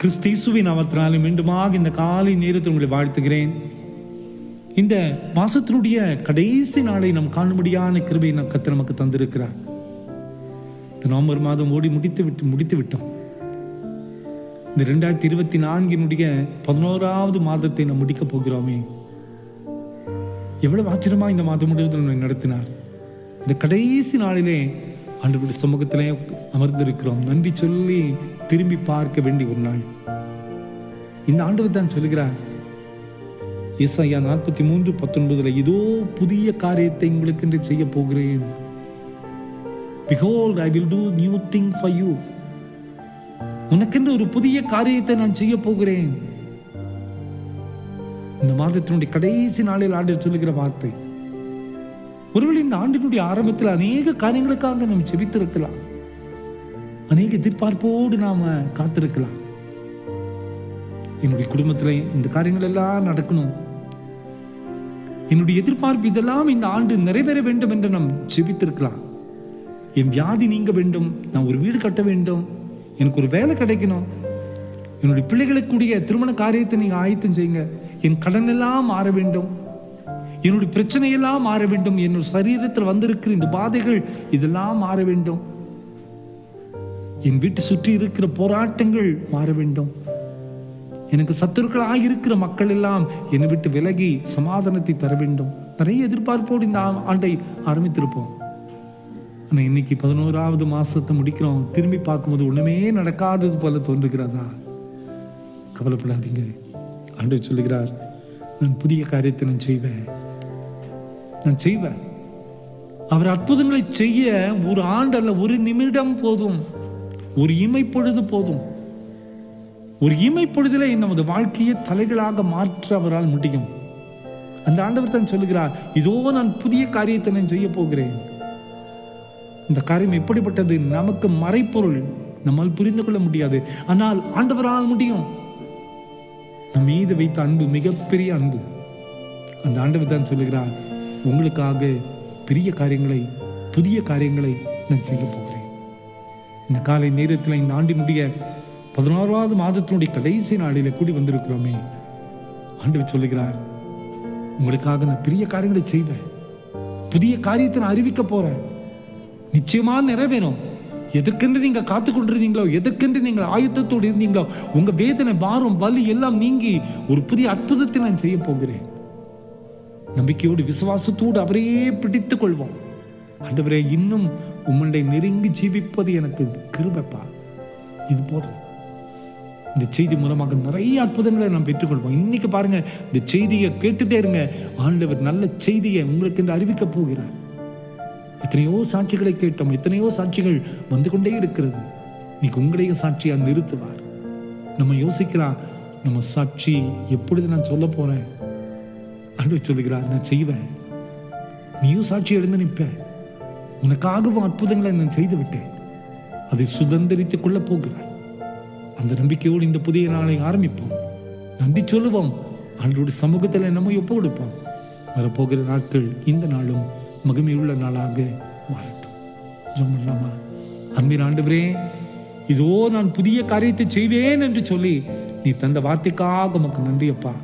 கிறிஸ்தேசுவின் நாமத்தினாலே மீண்டுமாக இந்த காலை நேரத்தில் உங்களை வாழ்த்துகிறேன். இந்த மாசத்தினுடைய கடைசி நாளை நாம் காணும்படியான கிருபை கர்த்தர் நமக்கு தந்திருக்கிறார். இந்த நவம்பர் மாதம் ஓடி முடித்து விட்டோம். இந்த 2024 11வது மாதத்தை நாம் முடிக்க போகிறோமே. எவ்வளவு ஆச்சரியமா இந்த மாதம் முழுவதும் நடத்தினார். இந்த கடைசி நாளிலே ஆண்டவருடைய சமூகத்திலே அமர்ந்திருக்கிறோம். நன்றி சொல்லி திரும்பி பார்க்க வேண்டிய ஒரு நாள். இந்த ஆண்டவர் தான் சொல்லுகிறார், ஏசாயா 43:19, இதோ புதிய காரியத்தை உங்களுக்கு என்று செய்ய போகிறேன். Behold, I will do new thing for you. உனக்கென்று ஒரு புதிய காரியத்தை நான் செய்ய போகிறேன். இந்த மாதத்தினுடைய கடைசி நாளில் ஆண்டவர் சொல்லுகிற வார்த்தை. ஒருவேளை இந்த ஆண்டினுடைய ஆரம்பத்தில் அநேக காரியங்களுக்காக நாம் செபித்திருக்கலாம். அநேக எதிர்பார்ப்போடு நாம காத்திருக்கலாம். என்னுடைய குடும்பத்தில் இந்த காரியங்கள் எல்லாம் நடக்கணும், என்னுடைய எதிர்பார்ப்பு இதெல்லாம் இந்த ஆண்டு நிறைவேற வேண்டும் என்று நாம் செபித்திருக்கலாம். என் வியாதி நீங்க வேண்டும், நான் ஒரு வீடு கட்ட வேண்டும், எனக்கு ஒரு வேலை கிடைக்கணும், என்னுடைய பிள்ளைகளுக்குடைய திருமண காரியத்தை நீங்க ஆயத்தம் செய்யுங்க, என் கடன் எல்லாம் மாற வேண்டும், என்னுடைய பிரச்சனையெல்லாம் மாற வேண்டும், என்னுடைய சரீரத்தில் வந்திருக்கிற இந்த பாதைகள் இதெல்லாம் மாற வேண்டும், என் வீட்டை சுற்றி இருக்கிற போராட்டங்கள் மாற வேண்டும், எனக்கு சத்துருக்களாக இருக்கிற மக்கள் எல்லாம் என்னை விட்டு விலகி சமாதானத்தை தர வேண்டும். நிறைய எதிர்பார்ப்போடு இந்த ஆண்டை ஆரம்பித்திருப்போம். ஆனால் இன்னைக்கு 11வது மாசத்தை முடிக்கிறோம். திரும்பி பார்க்கும்போது ஒண்ணுமே நடக்காதது போல தோன்றுகிறதா? கவலைப்படாதீங்க. ஆண்டவர் சொல்லுகிறார், நான் புதிய காரியத்தை நான் செய்வேன். அவர் அற்புதங்களை செய்ய ஒரு ஆண்டு அல்ல, ஒரு நிமிடம் போதும், ஒரு இமைப்பொழுது போதும். ஒரு இமைப்பொழுதிலே நமது வாழ்க்கையை தலைகளாக மாற்ற அவரால் முடியும். அந்த ஆண்டவர் தான் சொல்லுகிறார், இதோ நான் புதிய காரியத்தை நான் செய்ய போகிறேன். இந்த காரியம் எப்படிப்பட்டது? நமக்கு மறைப்பொருள், நம்மால் புரிந்து கொள்ள முடியாது. ஆனால் ஆண்டவரால் முடியும். நம் மீது வைத்த அன்பு மிகப்பெரிய அன்பு. அந்த ஆண்டவர் தான் சொல்லுகிறார், உங்களுக்காக பெரிய காரியங்களை, புதிய காரியங்களை நான் செய்ய போகிறேன். இந்த காலை நேரத்தில் இந்த ஆண்டினுடைய 11வது மாதத்தினுடைய கடைசி நாளில் கூடி வந்திருக்கிறோமே. ஆண்டவர் சொல்லுகிறார், உங்களுக்காக நான் பெரிய காரியங்களை செய்வேன், புதிய காரியத்தை நான் அறிவிக்க போறேன், நிச்சயமா நிறைவேறும். எதற்கென்று நீங்க காத்து கொண்டிருந்தீங்களோ, எதற்கென்று நீங்கள் ஆயத்தத்தோடு இருந்தீங்களோ, உங்க வேதனை, பாரம், வலி எல்லாம் நீங்கி ஒரு புதிய அற்புதத்தை நான் செய்ய போகிறேன். நம்பிக்கையோடு விசுவாசத்தோடு அவரையே பிடித்துக் கொள்வோம். ஆண்டவரே, இன்னும் உம்முடைய நெருங்கி ஜீவிப்பது எனக்கு கிருபைப்பா, இது போதும். இந்த செய்தி மூலமாக நிறைய அற்புதங்களை நாம் பெற்றுக்கொள்வோம். இன்னைக்கு பாருங்க, இந்த செய்தியை கேட்டுட்டே இருங்க. ஆண்டவர் நல்ல செய்தியை உங்களுக்கு என்று அறிவிக்க போகிறார். எத்தனையோ சாட்சிகளை கேட்டோம், எத்தனையோ சாட்சிகள் வந்து கொண்டே இருக்கிறது. இன்னைக்கு உங்களுடைய சாட்சியா நிறுத்துவார். நம்ம யோசிக்கலாம், நம்ம சாட்சி எப்பொழுது நான் சொல்ல போறேன்? ஆண்டவர் சொல்லுகிறார், நான் செய்வேன். நீயும் சாட்சி எழுந்து நிற்ப. உனக்காகவும் அற்புதங்களை நான் செய்து விட்டேன், அதை சுதந்திரித்துக் கொள்ள போகிறாய். அந்த நம்பிக்கையோடு இந்த புதிய நாளை ஆரம்பிப்போம். நன்றி சொல்லுவோம். ஆண்டவருடைய சமூகத்தில் நம்ம ஒப்பு கொடுப்போம். வரப்போகிற நாட்கள் இந்த நாளும் மகிமையுள்ள நாளாக மாறட்டும். ஜெபம் பண்ணலாமா? அன்பின் ஆண்டவரே, இதோ நான் புதிய காரியத்தை செய்வேன் என்று சொல்லி நீ தந்த வார்த்தைக்காக உமக்கு நன்றி அப்பா.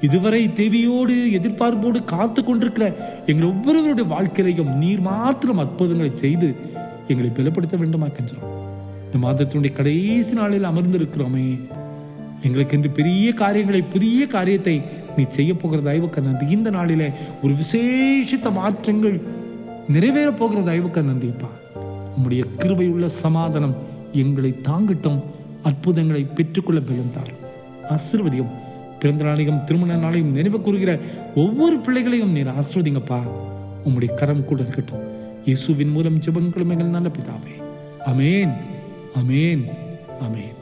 இதுவரை தேவையோடு எதிர்பார்ப்போடு காத்து கொண்டிருக்கிற எங்கள் ஒவ்வொருவருடைய வாழ்க்கையிலையும் நீர் மாத்திரம் அற்புதங்களை செய்து எங்களை பலப்படுத்த வேண்டுமா கெஞ்சுறோம். இந்த மாதத்தினுடைய கடைசி நாளில் அமர்ந்திருக்கிறோமே, எங்களுக்கு என்று பெரிய காரியங்களை, புதிய காரியத்தை நீ செய்ய போகிற தயவுக்கு நன்றி. இந்த நாளிலே ஒரு விசேஷித்த மாற்றங்கள் நிறைவேற போகிற தயவுக்கு நன்றிப்பா. உம்முடைய கிருபையுள்ள சமாதானம் எங்களை தாங்கட்டும். அற்புதங்களை பெற்றுக்கொள்ள பிறந்தார் ஆசீர்வதியும். பிறந்த நாளையும் திருமண நாளையும் நினைவு கூறுகிற ஒவ்வொரு பிள்ளைகளையும் நீர் ஆசீர்வதிங்கப்பா. உம்முடைய கரம் கூட இருக்கட்டும். இயேசுவின் மூலம் ஜெபங்களும் எங்கள் நல்ல பிதாவே. ஆமென், ஆமென், ஆமென்.